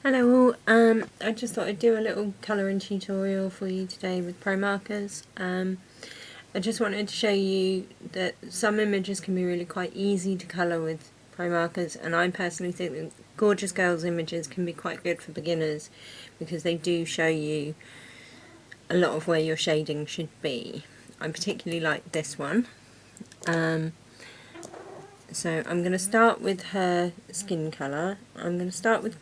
Hello all, I just thought I'd do a little colouring tutorial for you today with Promarkers. I just wanted to show you that some images can be really quite easy to colour with Promarkers, and I personally think that Gorjuss Girl's images can be quite good for beginners because they do show you a lot of where your shading should be. I particularly like this one. So I'm going to start with her skin colour. I'm going to start with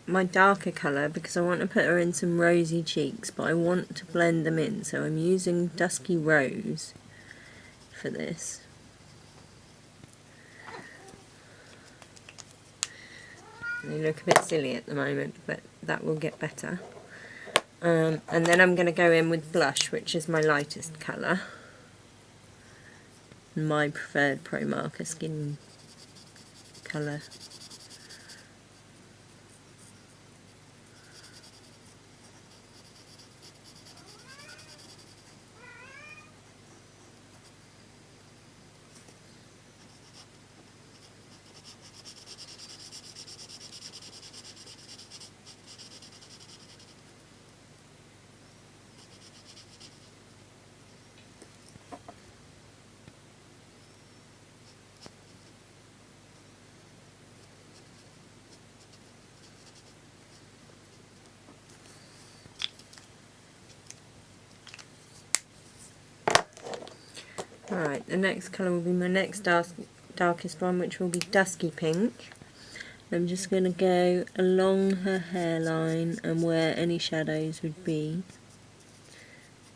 my darker colour because I want to put her in some rosy cheeks, but I want to blend them in, so I'm using Dusky Rose for this. They look a bit silly at the moment, but that will get better. And then I'm going to go in with Blush, which is my lightest colour, my preferred Promarker skin colour. Alright, the next colour will be my next darkest one, which will be Dusky Pink. I'm just going to go along her hairline and where any shadows would be.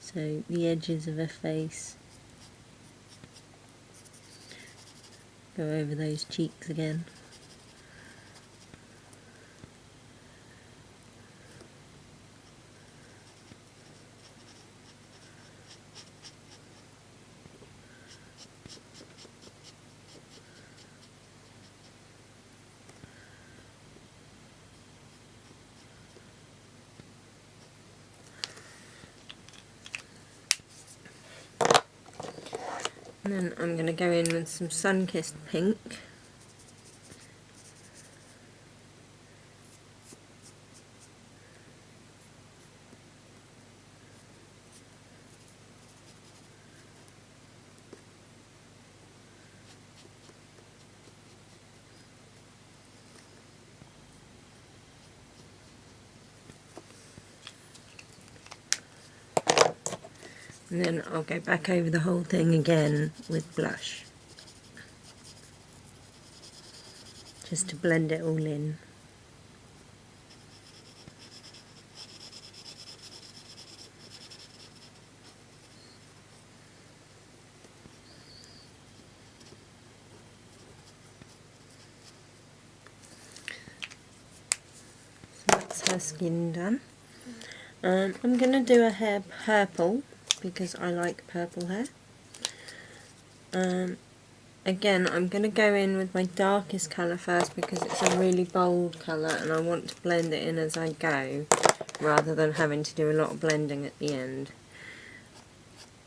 So the edges of her face. Go over those cheeks again. And then I'm going to go in with some Sun-Kissed Pink. And then I'll go back over the whole thing again with Blush, just to blend it all in. So that's her skin done. I'm going to do her hair purple because I like purple hair. Again, I'm going to go in with my darkest colour first because it's a really bold colour and I want to blend it in as I go rather than having to do a lot of blending at the end.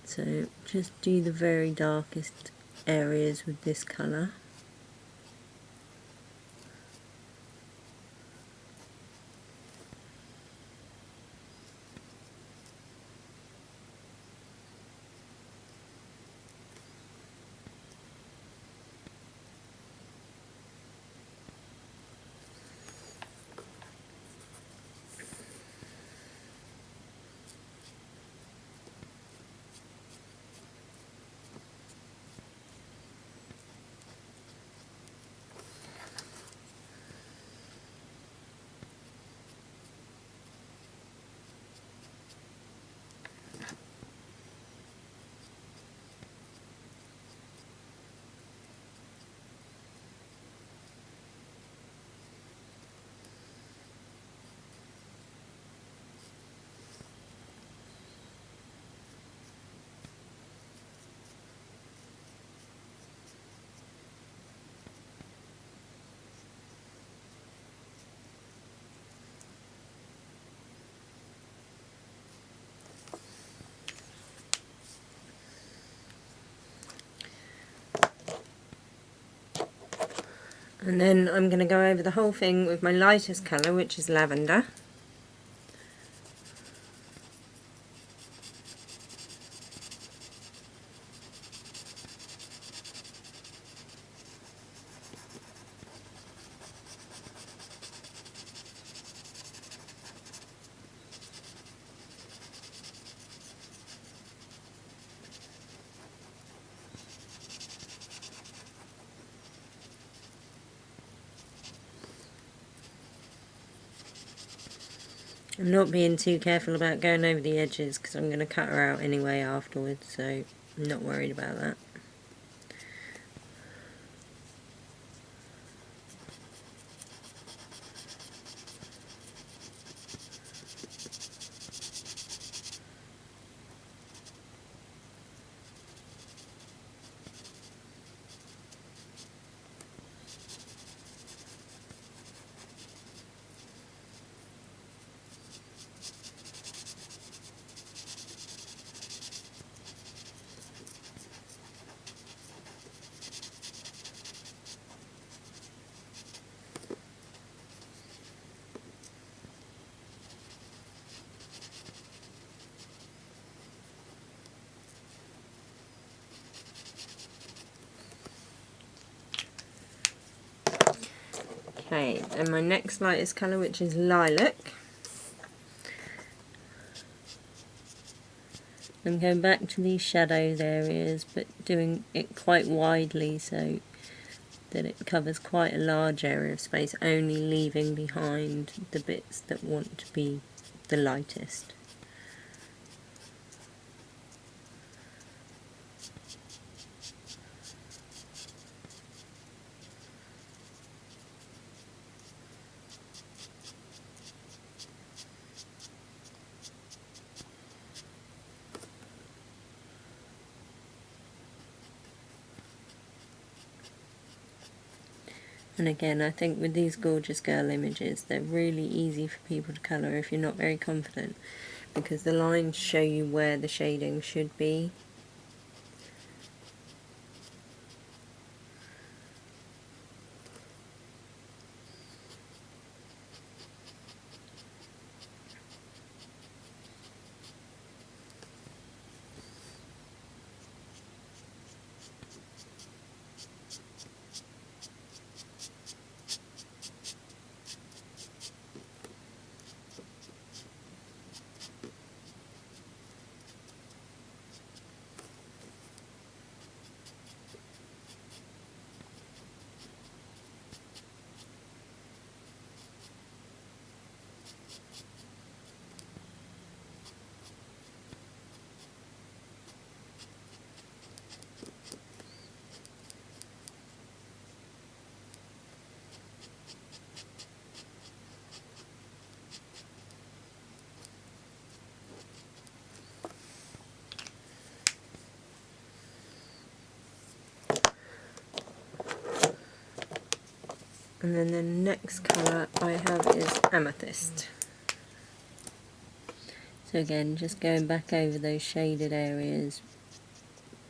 So just do the very darkest areas with this colour. And then I'm going to go over the whole thing with my lightest colour, which is lavender. I'm not being too careful about going over the edges because I'm going to cut her out anyway afterwards, so I'm not worried about that. Okay, and my next lightest colour, which is lilac. I'm going back to these shadows areas, but doing it quite widely so that it covers quite a large area of space, only leaving behind the bits that want to be the lightest. And again, I think with these Gorjuss Girl images, they're really easy for people to colour if you're not very confident, because the lines show you where the shading should be. And then the next colour I have is amethyst. So again, just going back over those shaded areas,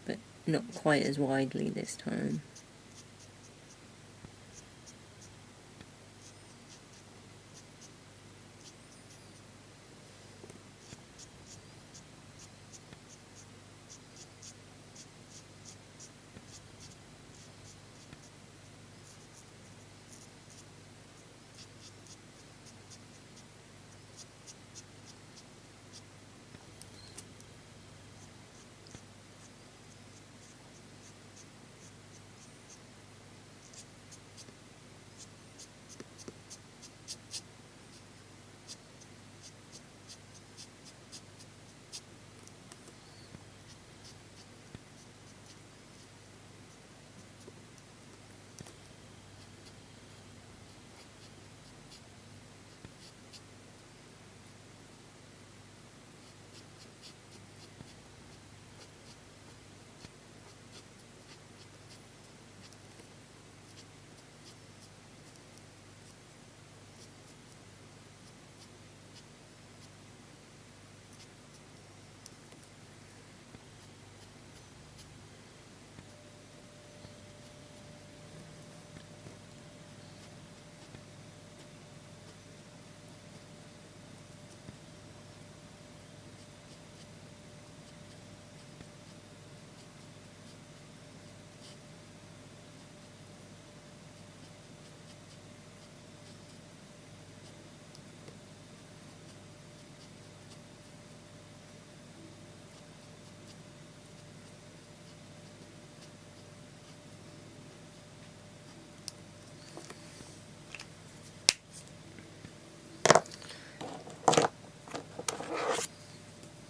but not quite as widely this time.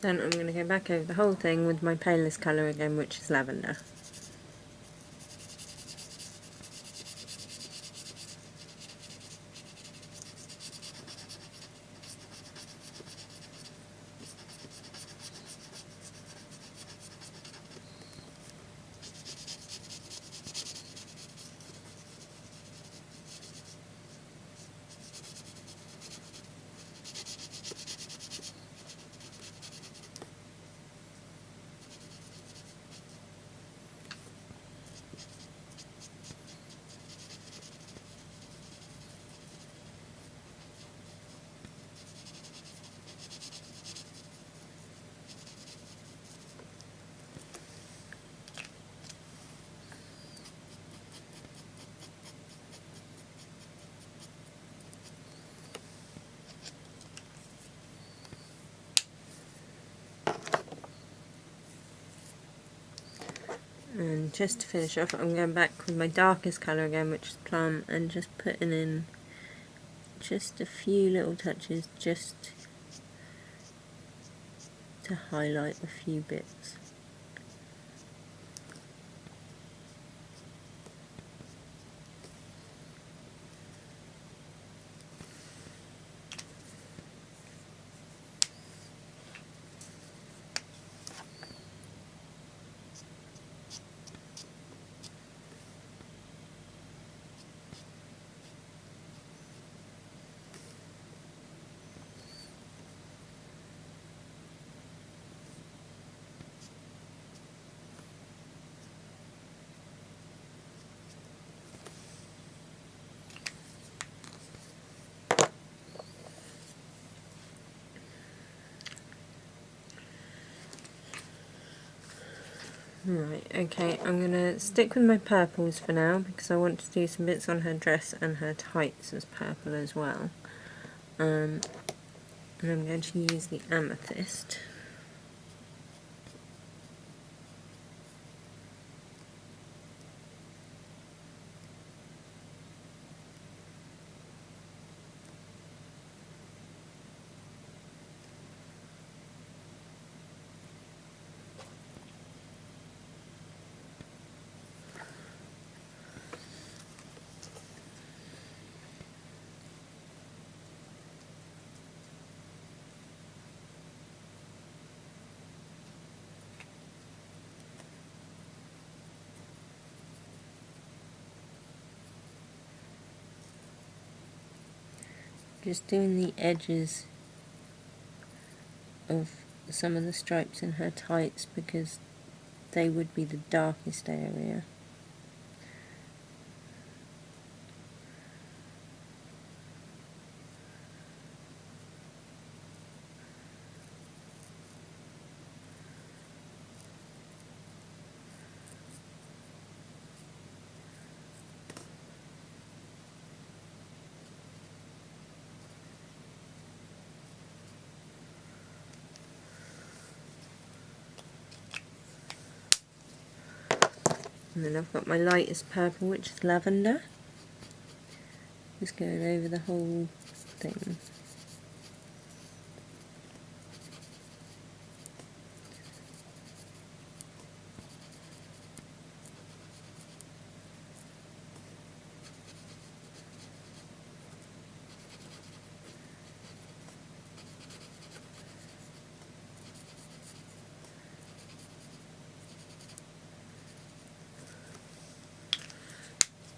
then I'm going to go back over the whole thing with my palest colour again, which is lavender. And just to finish off, I'm going back with my darkest colour again, which is plum, and just putting in just a few little touches just to highlight a few bits. Right, okay, I'm going to stick with my purples for now because I want to do some bits on her dress and her tights as purple as well. And I'm going to use the amethyst. Just doing the edges of some of the stripes in her tights because they would be the darkest area. And then I've got my lightest purple, which is lavender. Just going over the whole thing.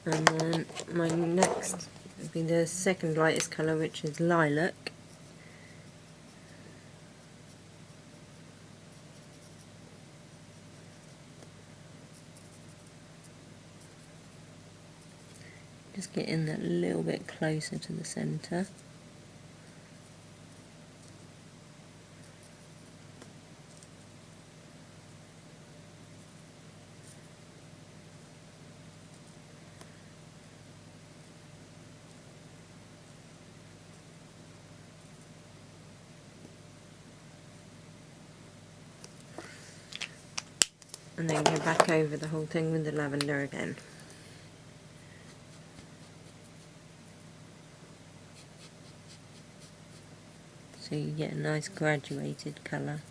And then my next would be the second lightest colour, which is lilac. Just getting that a little bit closer to the centre. And then go back over the whole thing with the lavender again. So you get a nice graduated colour.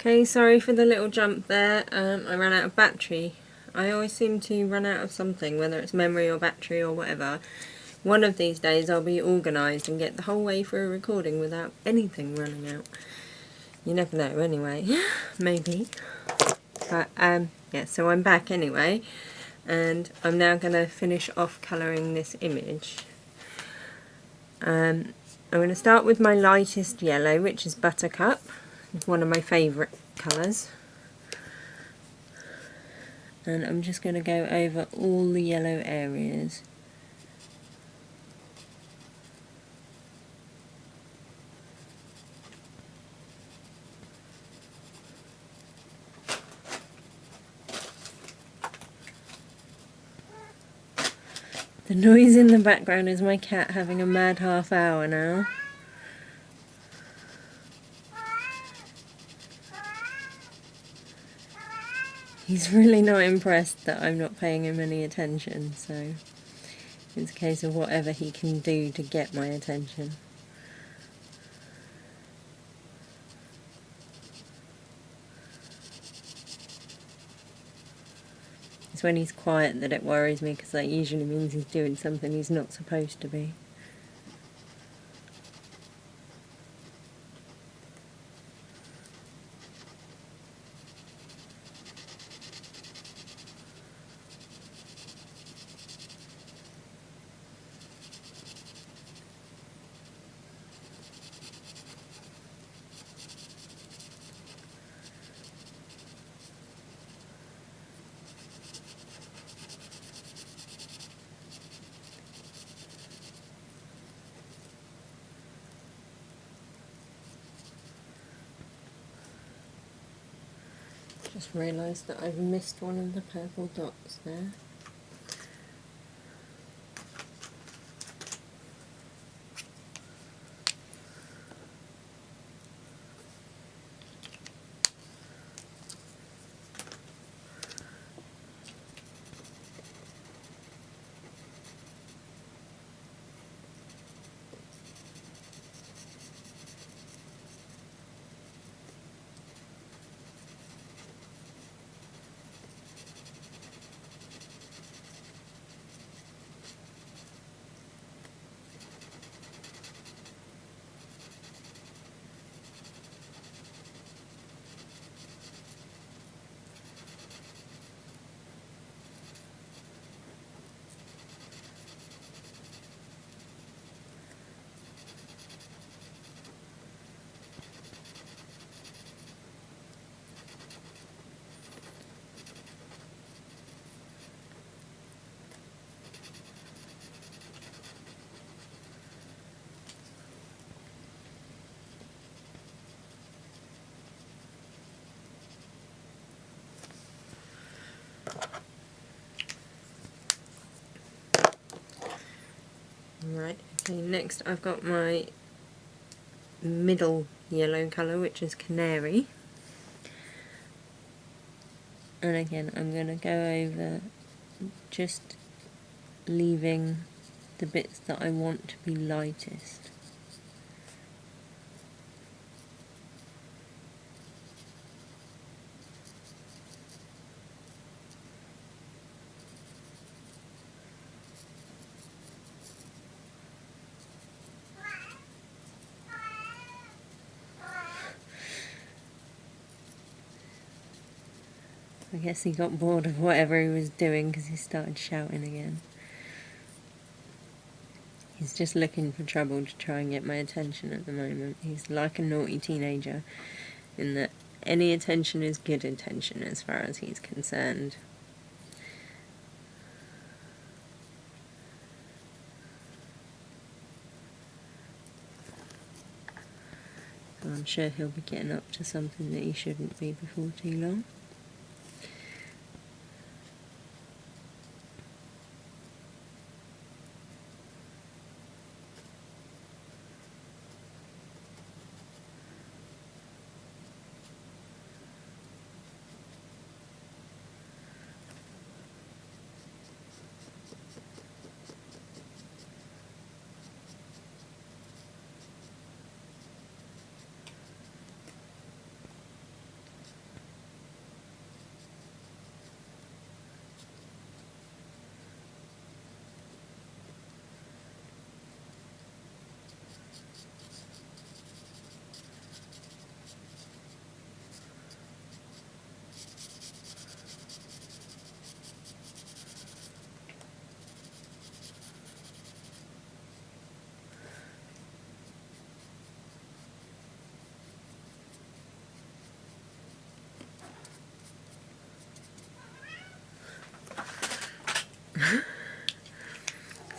Okay, sorry for the little jump there. I ran out of battery. I always seem to run out of something, whether it's memory or battery or whatever. One of these days I'll be organised and get the whole way through a recording without anything running out. You never know anyway. Maybe. But yeah, so I'm back anyway, and I'm now going to finish off colouring this image. I'm going to start with my lightest yellow, which is Buttercup. It's one of my favourite colours. And I'm just going to go over all the yellow areas. The noise in the background is my cat having a mad half hour now. He's really not impressed that I'm not paying him any attention, so it's a case of whatever he can do to get my attention. It's when he's quiet that it worries me, because that usually means he's doing something he's not supposed to be. Just realised that I've missed one of the purple dots there. Right, okay, next I've got my middle yellow colour, which is Canary. And again, I'm going to go over just leaving the bits that I want to be lightest. I guess he got bored of whatever he was doing because he started shouting again. He's just looking for trouble to try and get my attention at the moment. He's like a naughty teenager in that any attention is good attention as far as he's concerned. So I'm sure he'll be getting up to something that he shouldn't be before too long.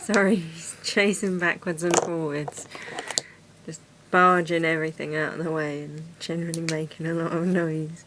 Sorry, he's chasing backwards and forwards. Just barging everything out of the way and generally making a lot of noise.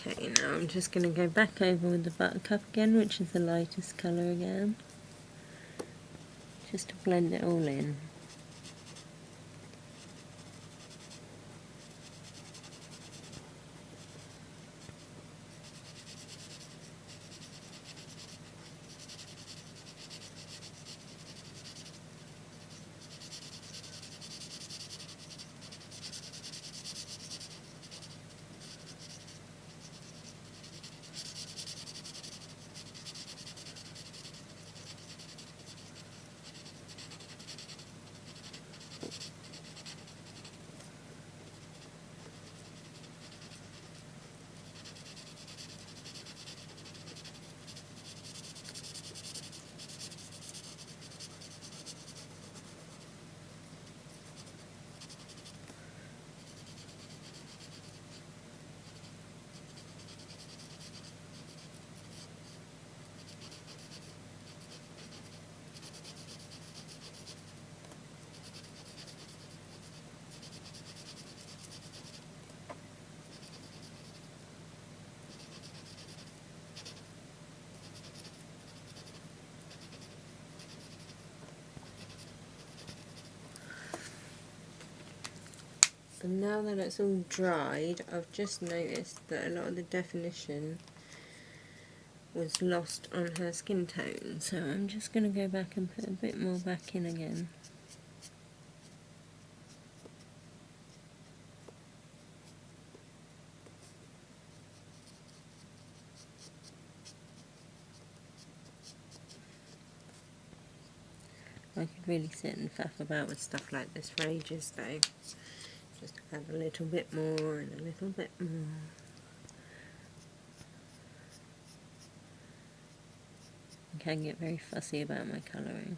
Okay, now I'm just going to go back over with the buttercup again, which is the lightest colour again, just to blend it all in. And now that it's all dried, I've just noticed that a lot of the definition was lost on her skin tone, so I'm just going to go back and put a bit more back in again. I could really sit and faff about with stuff like this for ages though. Just add a little bit more and a little bit more. I can get very fussy about my colouring.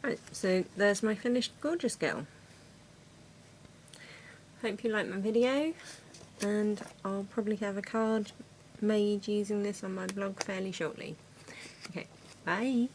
Right, so there's my finished Gorjuss Girl. Hope you liked my video, and I'll probably have a card made using this on my blog fairly shortly. Okay, bye!